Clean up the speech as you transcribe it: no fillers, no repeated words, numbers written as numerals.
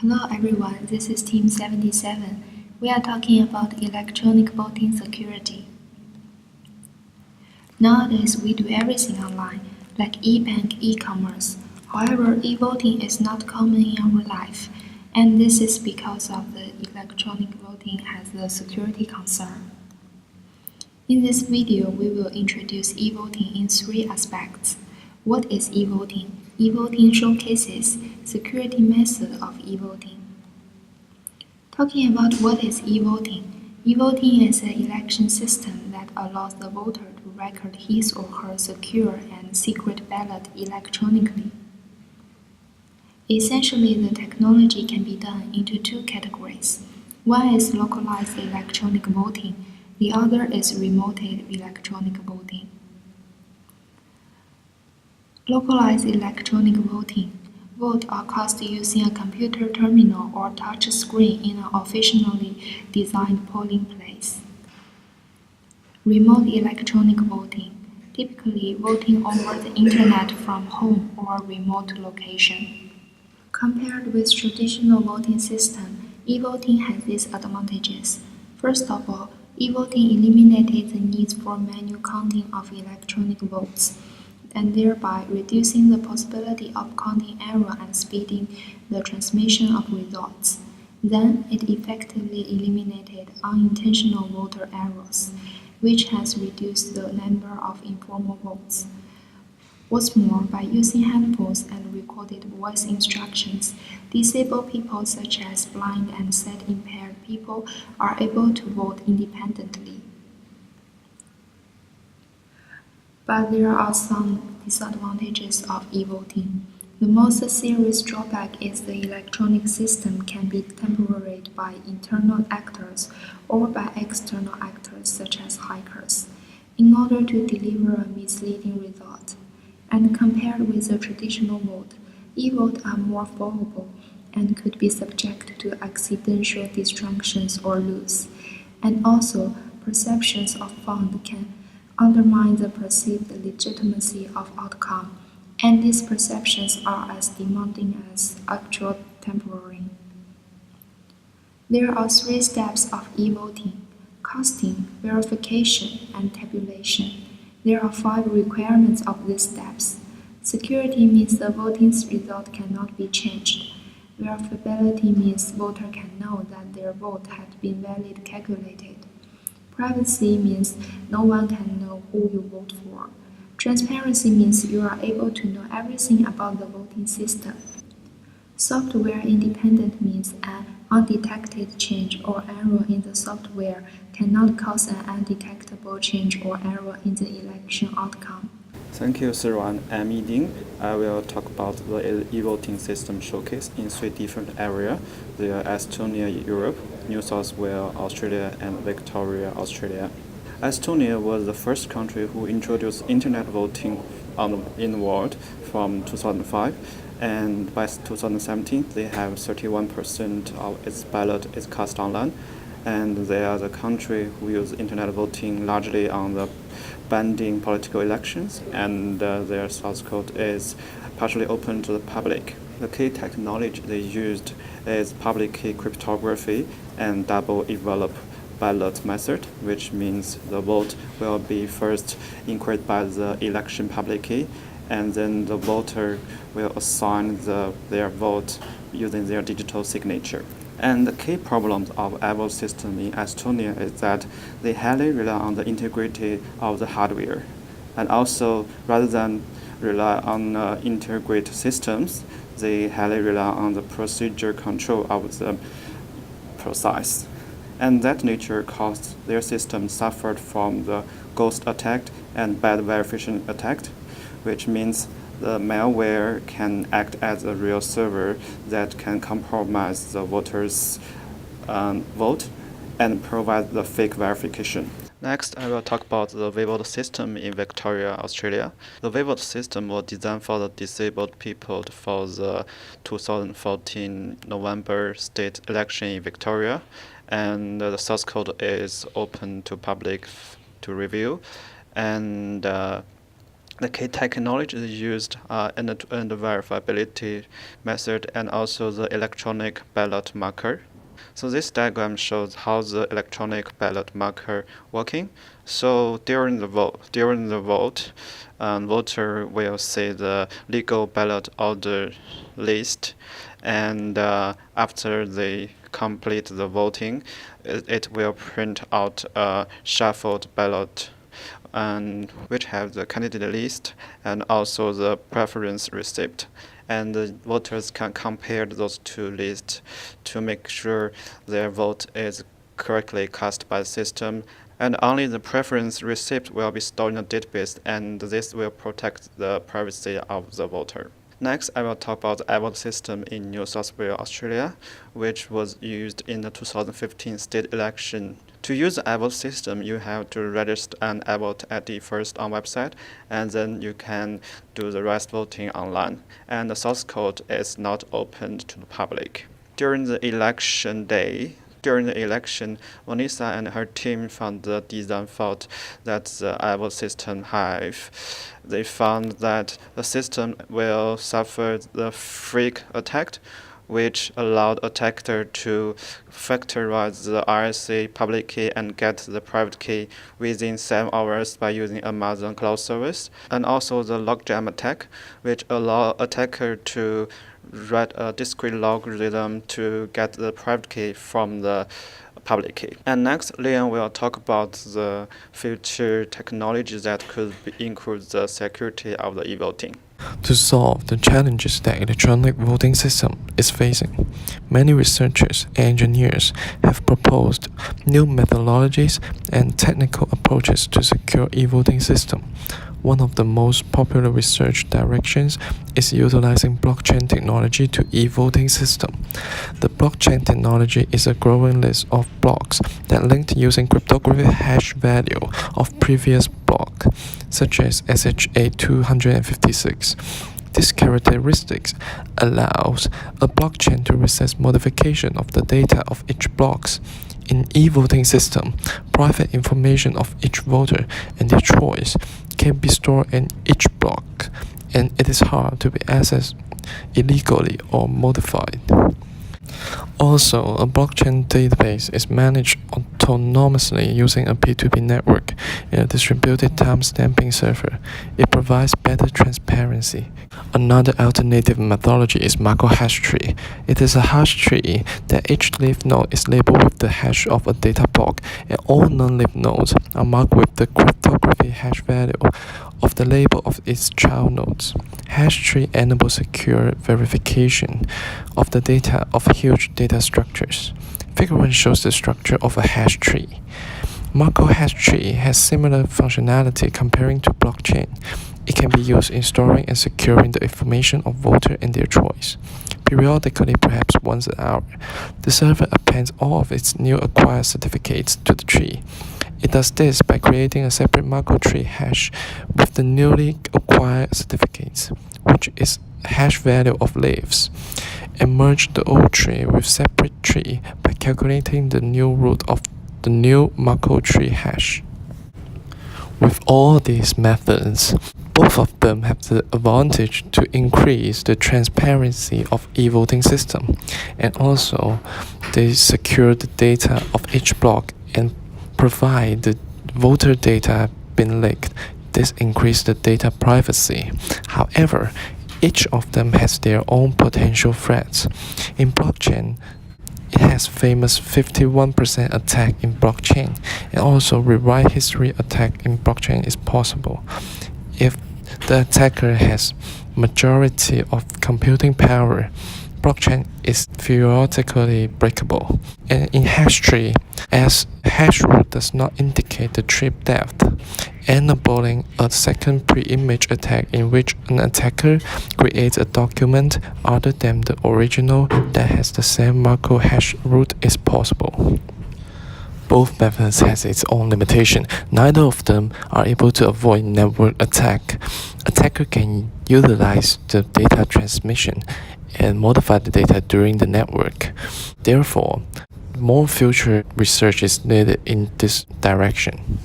Hello everyone, this is Team 77. We are talking about electronic voting security. Nowadays, we do everything online, like e-bank, e-commerce. However, e-voting is not common in our life, and this is because of the electronic voting has a security concern. In this video, we will introduce e-voting in three aspects. What is e-voting? E-voting showcases security method of e-voting. Talking about what is e-voting. E-voting is an election system that allows the voter to record his or her secure and secret ballot electronically. Essentially, the technology can be done into two categories. One is localized electronic voting, the other is remote electronic voting. Localized electronic voting. Vote are cast using a computer terminal or touch screen in an officially designed polling place. Remote electronic voting. Typically voting over the internet from home or remote location. Compared with traditional voting system, e-voting has these advantages. First of all, e-voting eliminated the need for manual counting of electronic votes, and thereby reducing the possibility of counting error and speeding the transmission of results. Then, it effectively eliminated unintentional voter errors, which has reduced the number of informal votes. What's more, by using handphones and recorded voice instructions, disabled people such as blind and sight-impaired people are able to vote independently. But there are some disadvantages of e-voting. The most serious drawback is the electronic system can be tampered by internal actors or by external actors such as hackers, in order to deliver a misleading result. And compared with the traditional vote, e-votes are more vulnerable and could be subject to accidental distractions or loss. And also, perceptions of fraud can undermine the perceived legitimacy of outcome, and these perceptions are as demanding as actual tampering. There are three steps of e-voting: casting, verification, and tabulation. There are 5 requirements of these steps. Security means the voting result cannot be changed. Verifiability means voter can know that their vote has been validly calculated. Privacy means no one can know who you vote for. Transparency means you are able to know everything about the voting system. Software independent means an undetected change or error in the software cannot cause an undetectable change or error in the election outcome. Thank you, Sirwan. I'm Yiding. I will talk about the e-voting system showcase in 3 different areas. They are Estonia, Europe, New South Wales, Australia, and Victoria, Australia. Estonia was the first country who introduced internet voting in the world from 2005. And by 2017, they have 31% of its ballot is cast online, and they are the country who use internet voting largely on the binding political elections, and their source code is partially open to the public. The key technology they used is public key cryptography and double envelope ballot method, which means the vote will be first encrypted by the election public key, and then the voter will assign their vote using their digital signature. And the key problems of EVoting system in Estonia is that they highly rely on the integrity of the hardware. And also, rather than rely on integrated systems, they highly rely on the procedure control of the process. And that nature caused their system suffered from the ghost attack and bad verification attack, which means the malware can act as a real server that can compromise the voter's vote and provide the fake verification. Next, I will talk about the EVoting system in Victoria, Australia. The EVoting system was designed for the disabled people for the 2014 November state election in Victoria, and the source code is open to public to review. And The key technology used are end-to-end verifiability method and also the electronic ballot marker. So this diagram shows how the electronic ballot marker working. So during the vote, voter will see the legal ballot order list, and after they complete the voting, it will print out a shuffled ballot, and which have the candidate list and also the preference receipt. And the voters can compare those two lists to make sure their vote is correctly cast by the system. And only the preference receipt will be stored in a database, and this will protect the privacy of the voter. Next, I will talk about the EVoting system in New South Wales, Australia, which was used in the 2015 state election. To use the EVoting system, you have to register an EVoting ID first on website, and then you can do the rest voting online. And the source code is not open to the public. During the election, Vanessa and her team found the design fault that the EVoting system have. They found that the system will suffer the freak attack, which allowed attacker to factorize the RSA public key and get the private key within 7 hours by using Amazon Cloud Service, and also the logjam attack, which allowed attacker to write a discrete logarithm to get the private key from the public key. And next, Leon will talk about the future technologies that could improve the security of the e-voting. To solve the challenges that electronic voting system is facing, many researchers and engineers have proposed new methodologies and technical approaches to secure e-voting system. One of the most popular research directions is utilizing blockchain technology to e-voting system. The blockchain technology is a growing list of blocks that linked using cryptographic hash value of previous block, such as SHA-256. This characteristics allows a blockchain to resist modification of the data of each blocks. In e-voting system, private information of each voter and their choice can be stored in each block, and it is hard to be accessed illegally or modified. Also, a blockchain database is managed autonomously using a P2P network in a distributed timestamping server. It provides better transparency. Another alternative methodology is micro-hash tree. It is a hash tree that each leaf node is labeled with the hash of a data block, and all non-leaf nodes are marked with the cryptographic hash value of the label of its child nodes. Hash tree enables secure verification of the data of huge data structures. Figure 1 shows the structure of a hash tree. Micro-hash tree has similar functionality comparing to blockchain. It can be used in storing and securing the information of voter and their choice. Periodically, perhaps once an hour, the server appends all of its new acquired certificates to the tree. It does this by creating a separate micro-tree hash with the newly acquired certificates, which is hash value of leaves, and merge the old tree with separate tree by calculating the new root of the new micro-tree hash. With all these methods, both of them have the advantage to increase the transparency of e-voting system, and also they secure the data of each block and provide the voter data been leaked. This increases the data privacy. However, each of them has their own potential threats. In blockchain, it has famous 51% attack in blockchain, and also rewrite history attack in blockchain is possible. If the attacker has majority of computing power, blockchain is theoretically breakable. And in hash tree, as hash root does not indicate the tree depth, enabling a second pre-image attack in which an attacker creates a document other than the original that has the same macro hash root is possible. Both methods has its own limitation. Neither of them are able to avoid network attack. Attacker can utilize the data transmission and modify the data during the network. Therefore, more future research is needed in this direction.